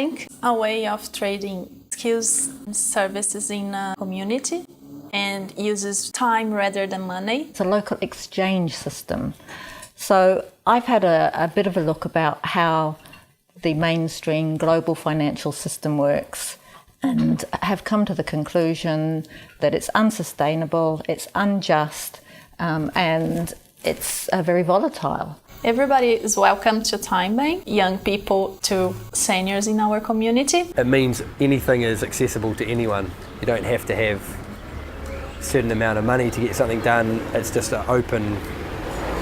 Timebank, a way of trading skills and services in a community, and uses time rather than money. It's a local exchange system. So I've had a bit of a look about how the mainstream global financial system works, and have come to the conclusion that it's unsustainable, it's unjust, and it's very volatile. Everybody is welcome to Timebank, young people to seniors in our community. It means anything is accessible to anyone. You don't have to have a certain amount of money to get something done. It's just an open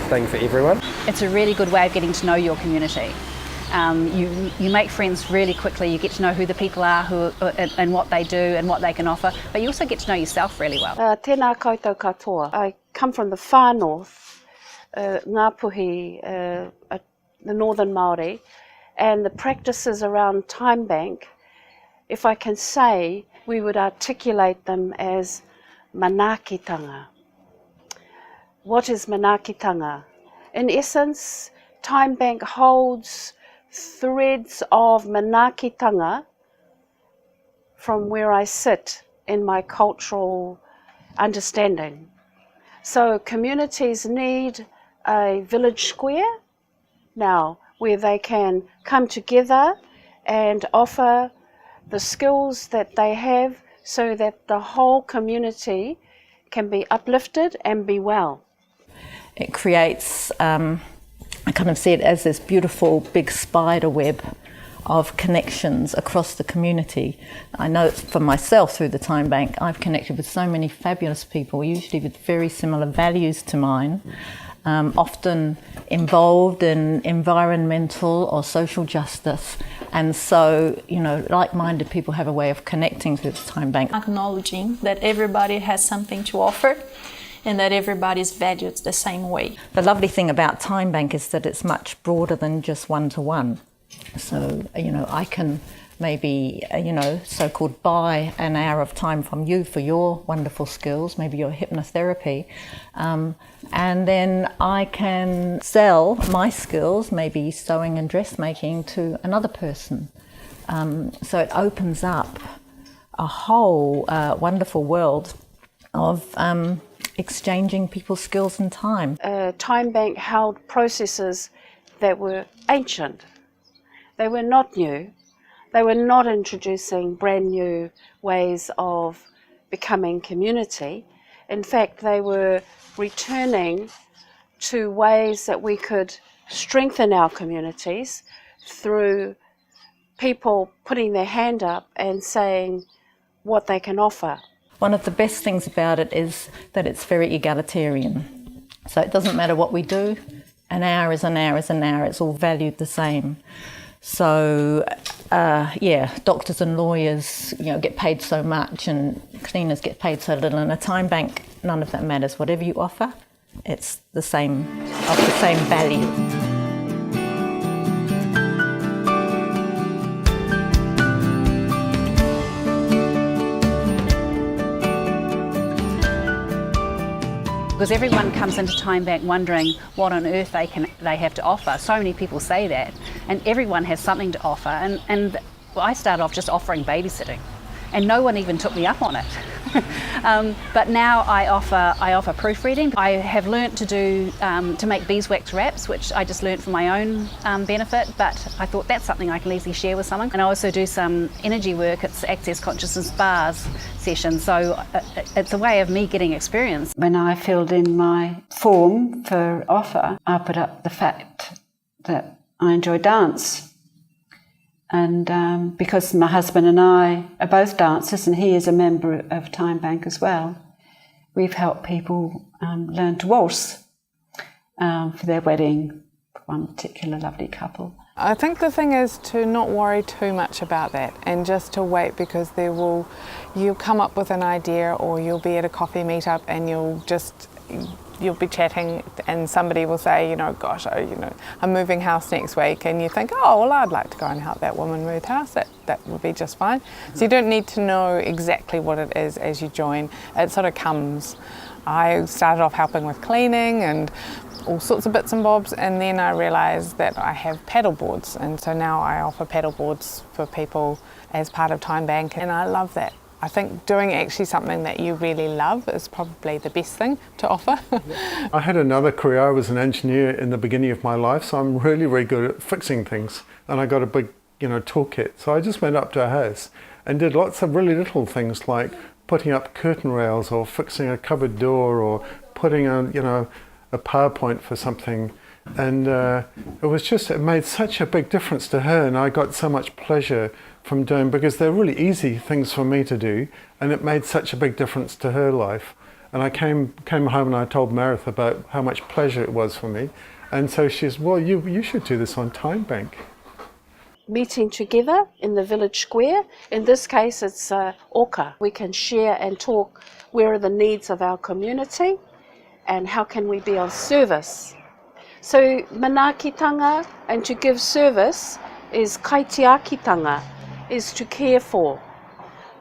thing for everyone. It's a really good way of getting to know your community. You make friends really quickly, you get to know who the people are and what they do and what they can offer, but you also get to know yourself really well. Tēnā koutou katoa. I come from the far north, Ngāpuhi, the northern Māori, and the practices around Timebank, if I can say, we would articulate them as manaakitanga. What is manaakitanga? In essence, Timebank holds threads of manaakitanga from where I sit in my cultural understanding. So communities need a village square now where they can come together and offer the skills that they have so that the whole community can be uplifted and be well. It creates, I kind of see it as this beautiful big spider web of connections across the community. I know for myself through the Timebank, I've connected with so many fabulous people, usually with very similar values to mine, often involved in environmental or social justice. And so, like-minded people have a way of connecting through the Timebank. Acknowledging that everybody has something to offer and that everybody is valued the same way. The lovely thing about Timebank is that it's much broader than just one-to-one. So, I can maybe, so-called buy an hour of time from you for your wonderful skills, maybe your hypnotherapy, and then I can sell my skills, maybe sewing and dressmaking, to another person. So it opens up a whole wonderful world of exchanging people's skills and time. Timebank held processes that were ancient. They were not new. They were not introducing brand new ways of becoming community. In fact, they were returning to ways that we could strengthen our communities through people putting their hand up and saying what they can offer. One of the best things about it is that it's very egalitarian. So it doesn't matter what we do, an hour is an hour is an hour, it's all valued the same. So, doctors and lawyers, get paid so much, and cleaners get paid so little. In a Timebank, none of that matters. Whatever you offer, it's the same, of the same value. Because everyone comes into Timebank wondering what on earth they have to offer. So many people say that, and everyone has something to offer. And I started off just offering babysitting, and no one even took me up on it. But now I offer proofreading. I have learnt to make beeswax wraps, which I just learnt for my own benefit, but I thought that's something I can easily share with someone. And I also do some energy work. It's Access Consciousness Bars session, so it's a way of me getting experience. When I filled in my form for offer, I put up the fact that I enjoy dance. And because my husband and I are both dancers, and he is a member of Timebank as well, we've helped people learn to waltz for their wedding, one particular lovely couple. I think the thing is to not worry too much about that, and just to wait, because you'll come up with an idea, or you'll be at a coffee meetup and you'll be chatting and somebody will say, gosh, I'm moving house next week, and you think, oh, well, I'd like to go and help that woman move house. That would be just fine. So you don't need to know exactly what it is as you join. It sort of comes. I started off helping with cleaning, and all sorts of bits and bobs, and then I realised that I have paddle boards, and so now I offer paddle boards for people as part of Timebank, and I love that. I think doing actually something that you really love is probably the best thing to offer. I had another career. I was an engineer in the beginning of my life, so I'm really, really good at fixing things, and I got a big, toolkit. So I just went up to a house and did lots of really little things like putting up curtain rails or fixing a cupboard door or putting on, a PowerPoint for something. And it made such a big difference to her, and I got so much pleasure from doing, because they're really easy things for me to do, and it made such a big difference to her life. And I came home and I told Meredith about how much pleasure it was for me. And so she's, well, you should do this on Timebank. Meeting together in the village square. In this case, it's oka. We can share and talk where are the needs of our community and how can we be of service. So manaakitanga, and to give service is kaitiakitanga, is to care for.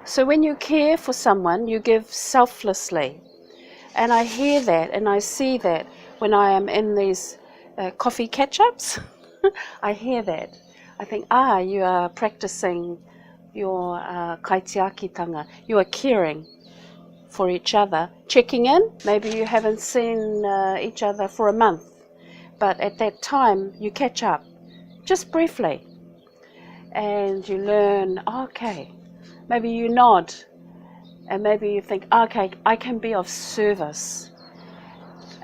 So when you care for someone, you give selflessly. And I hear that and I see that when I am in these coffee catch-ups. I hear that. I think, you are practicing your kaitiakitanga. You are caring for each other, checking in. Maybe you haven't seen each other for a month, but at that time you catch up, just briefly, and you learn, okay, maybe you nod, and maybe you think, okay, I can be of service.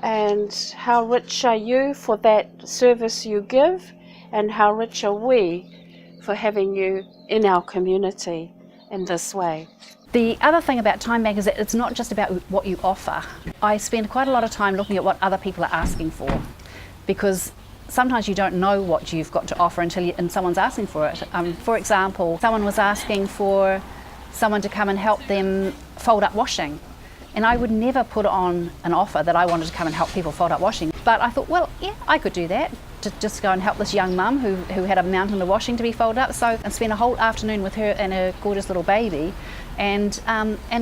And how rich are you for that service you give, and how rich are we for having you in our community in this way. The other thing about Timebank is that it's not just about what you offer. I spend quite a lot of time looking at what other people are asking for, because sometimes you don't know what you've got to offer and someone's asking for it. For example, someone was asking for someone to come and help them fold up washing. And I would never put on an offer that I wanted to come and help people fold up washing. But I thought, well, yeah, I could do that, to just go and help this young mum who had a mountain of washing to be folded up. So I spent a whole afternoon with her and her gorgeous little baby. And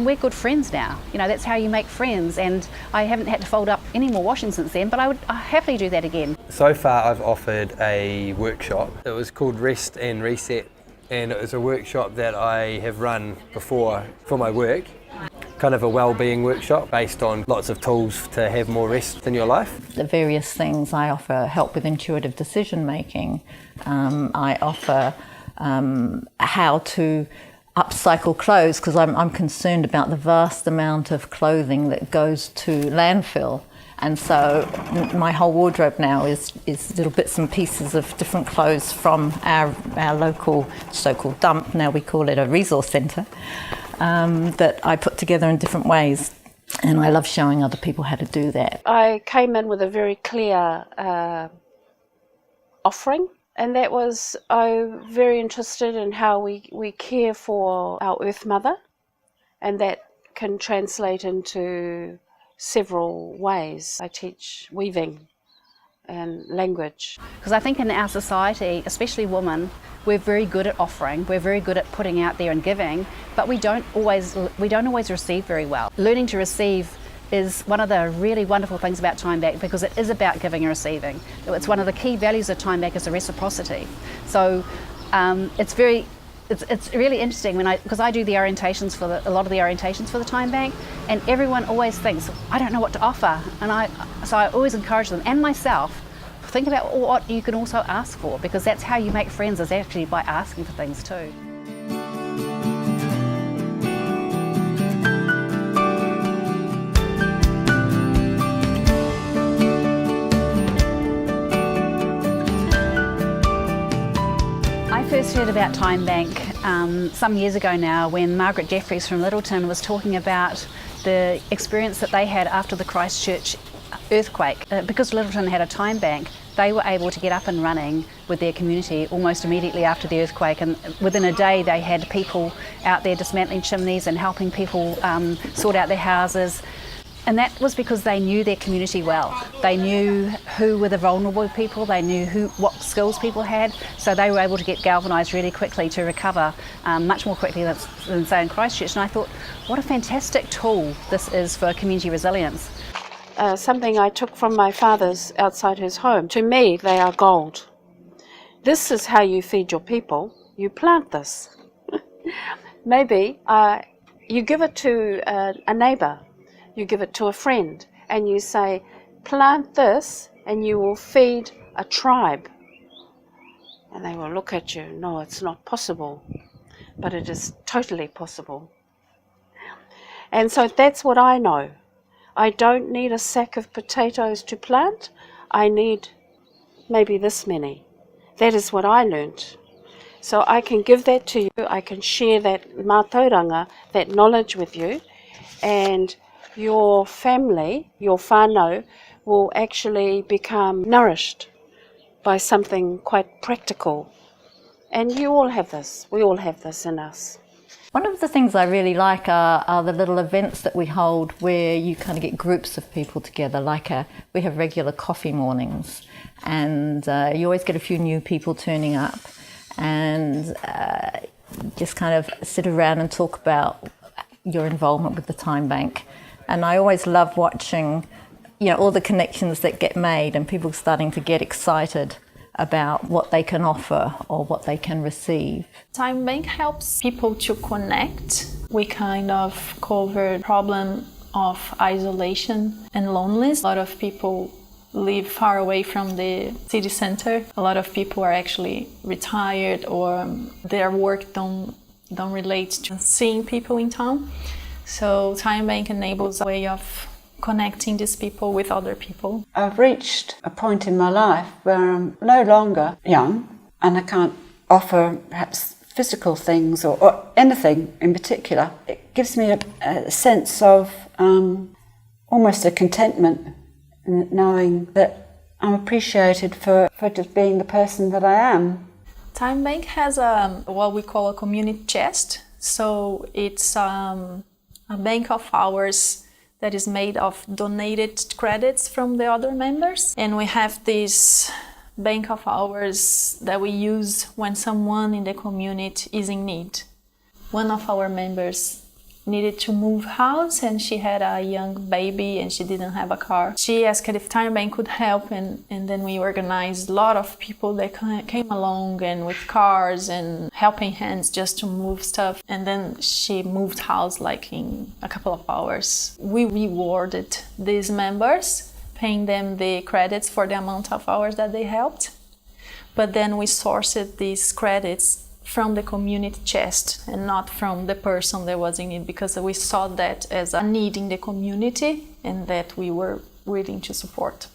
we're good friends now. That's how you make friends. And I haven't had to fold up any more washing since then, but I happily do that again. So far I've offered a workshop. It was called Rest and Reset, and it was a workshop that I have run before for my work. Kind of a wellbeing workshop based on lots of tools to have more rest in your life. The various things I offer help with intuitive decision making. I offer how to upcycle clothes, because I'm concerned about the vast amount of clothing that goes to landfill. And so my whole wardrobe now is little bits and pieces of different clothes from our local so-called dump, now we call it a resource centre, that I put together in different ways. And I love showing other people how to do that. I came in with a very clear offering, and that was I'm very interested in how we care for our Earth Mother, and that can translate into several ways. I teach weaving and language. Because I think in our society, especially women, we're very good at offering, we're very good at putting out there and giving, but we don't always receive very well. Learning to receive is one of the really wonderful things about Timebank, because it is about giving and receiving. It's one of the key values of Timebank is the reciprocity. So it's really interesting because I do the orientations for a lot of the orientations for the Timebank, and everyone always thinks, I don't know what to offer, and so I always encourage them and myself, think about what you can also ask for, because that's how you make friends, is actually by asking for things too. I first heard about Timebank some years ago now, when Margaret Jeffries from Littleton was talking about the experience that they had after the Christchurch earthquake. Because Littleton had a Timebank, they were able to get up and running with their community almost immediately after the earthquake, and within a day they had people out there dismantling chimneys and helping people sort out their houses. And that was because they knew their community well. They knew who were the vulnerable people, they knew what skills people had, so they were able to get galvanised really quickly to recover much more quickly than say in Christchurch. And I thought, what a fantastic tool this is for community resilience. something I took from my father's outside his home. To me, they are gold. This is how you feed your people. You plant this. Maybe you give it to a neighbour, you give it to a friend, and you say, plant this and you will feed a tribe. And they will look at you, no, it's not possible. But it is totally possible. And so that's what I know. I don't need a sack of potatoes to plant. I need maybe this many. That is what I learnt. So I can give that to you. I can share that mātauranga, that knowledge with you. And your family, your whānau, will actually become nourished by something quite practical. And you all have this. We all have this in us. One of the things I really like are the little events that we hold where you kind of get groups of people together. We have regular coffee mornings, and you always get a few new people turning up, and just kind of sit around and talk about your involvement with the Timebank. And I always love watching, all the connections that get made and people starting to get excited about what they can offer or what they can receive. Timebank helps people to connect. We kind of cover the problem of isolation and loneliness. A lot of people live far away from the city center. A lot of people are actually retired, or their work don't relate to seeing people in town. So Timebank enables a way of connecting these people with other people. I've reached a point in my life where I'm no longer young, and I can't offer perhaps physical things or anything in particular. It gives me a sense of almost a contentment in knowing that I'm appreciated for just being the person that I am. Timebank has what we call a community chest. So it's a bank of hours that is made of donated credits from the other members. And we have this bank of hours that we use when someone in the community is in need. One of our members needed to move house, and she had a young baby and she didn't have a car. She asked if Timebank could help, and then we organized a lot of people that came along and with cars and helping hands just to move stuff. And then she moved house in a couple of hours. We rewarded these members, paying them the credits for the amount of hours that they helped. But then we sourced these credits from the community chest and not from the person that was in it, because we saw that as a need in the community and that we were willing to support.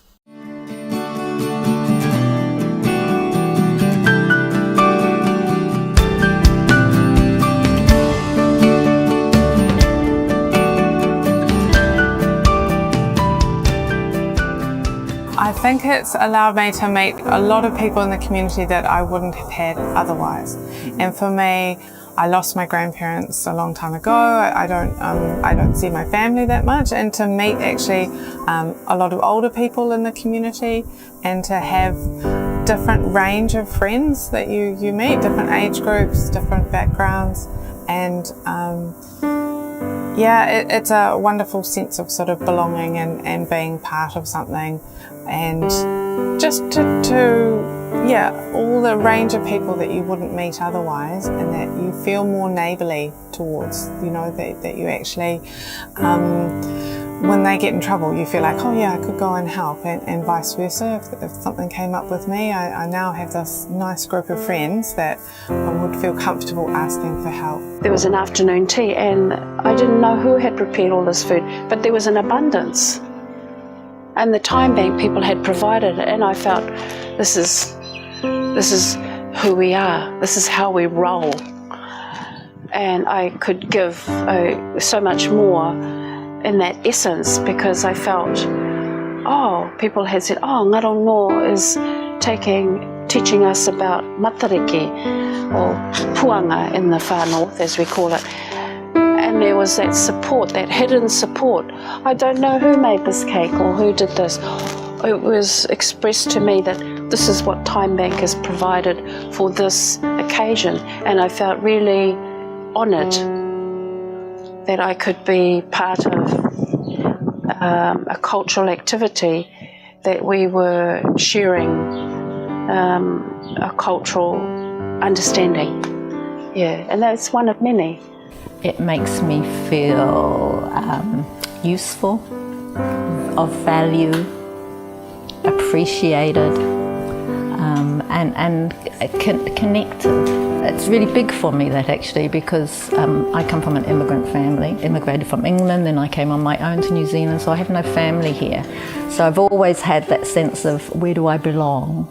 I think it's allowed me to meet a lot of people in the community that I wouldn't have had otherwise. And for me, I lost my grandparents a long time ago. I don't see my family that much, and to meet actually a lot of older people in the community, and to have different range of friends that you meet, different age groups, different backgrounds, and it's a wonderful sense of sort of belonging and being part of something, and just all the range of people that you wouldn't meet otherwise, and that you feel more neighbourly towards, that you actually, when they get in trouble, you feel like, oh yeah, I could go and help, and vice versa. If something came up with me, I now have this nice group of friends that I would feel comfortable asking for help. There was an afternoon tea, and I didn't know who had prepared all this food, but there was an abundance. And the Timebank people had provided it, and I felt this is who we are. This is how we roll. And I could give so much more in that essence, because I felt, people had said, Ngaro no is teaching us about matariki, or puanga in the far north, as we call it. And there was that support, that hidden support. I don't know who made this cake or who did this. It was expressed to me that this is what Timebank has provided for this occasion, and I felt really honoured that I could be part of a cultural activity that we were sharing a cultural understanding. Yeah, and that's one of many. It makes me feel useful, of value, appreciated, and connected. It's really big for me, that actually, because I come from an immigrant family, immigrated from England, then I came on my own to New Zealand, so I have no family here. So I've always had that sense of where do I belong?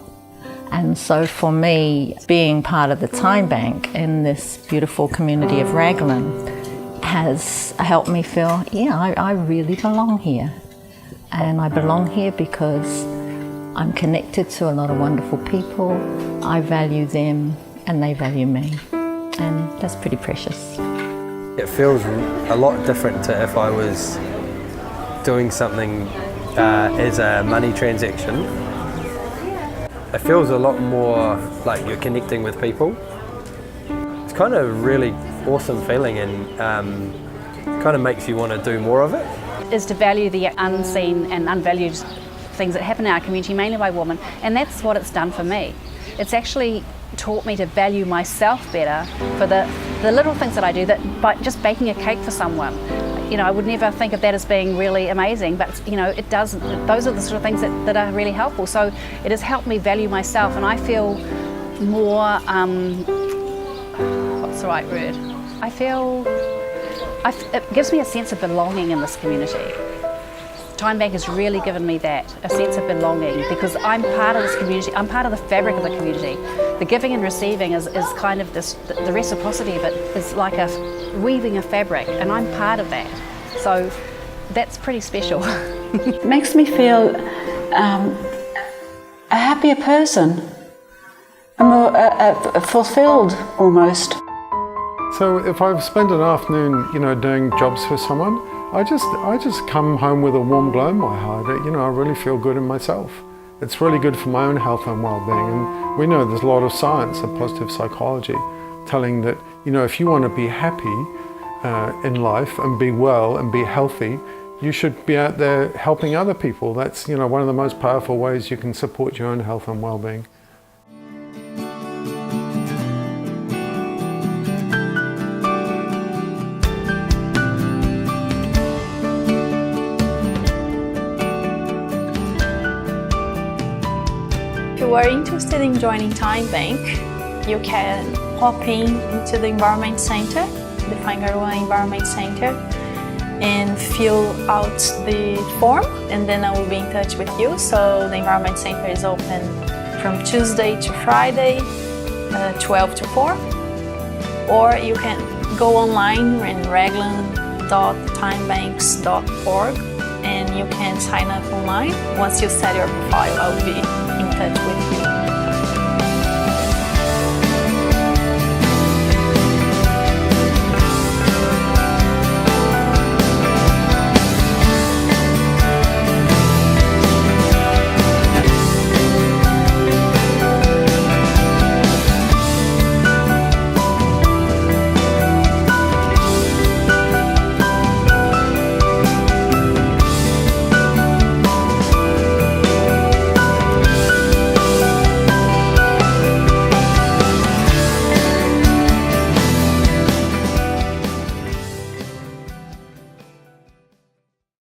And so for me, being part of the Timebank in this beautiful community of Raglan has helped me feel, yeah, I really belong here. And I belong here because I'm connected to a lot of wonderful people. I value them and they value me. And that's pretty precious. It feels a lot different to if I was doing something as a money transaction. It feels a lot more like you're connecting with people. It's kind of a really awesome feeling, and kind of makes you want to do more of it. Is to value the unseen and unvalued things that happen in our community, mainly by women, and that's what it's done for me. It's actually taught me to value myself better for the little things that I do, that by just baking a cake for someone. You know, I would never think of that as being really amazing, but you know, it does. Those are the sort of things that are really helpful. So it has helped me value myself, and I feel more, what's the right word? It gives me a sense of belonging in this community. Timebank has really given me that, a sense of belonging, because I'm part of this community, I'm part of the fabric of the community. The giving and receiving is kind of this, the reciprocity of it is like a weaving a fabric, and I'm part of that. So that's pretty special. It makes me feel a happier person, a more fulfilled almost. So if I've spent an afternoon, you know, doing jobs for someone, I just come home with a warm glow in my heart. You know, I really feel good in myself. It's really good for my own health and well-being. And we know there's a lot of science of positive psychology telling that, you know, if you want to be happy in life and be well and be healthy, you should be out there helping other people. That's, you know, one of the most powerful ways you can support your own health and well-being. If you are interested in joining Timebank, you can hop into the Environment Center, the Whangarua Environment Center, and fill out the form, and then I will be in touch with you. So the Environment Center is open from Tuesday to Friday, 12 to 4, or you can go online in raglan.timebanks.org and you can sign up online. Once you set your profile, I'll be in touch with you.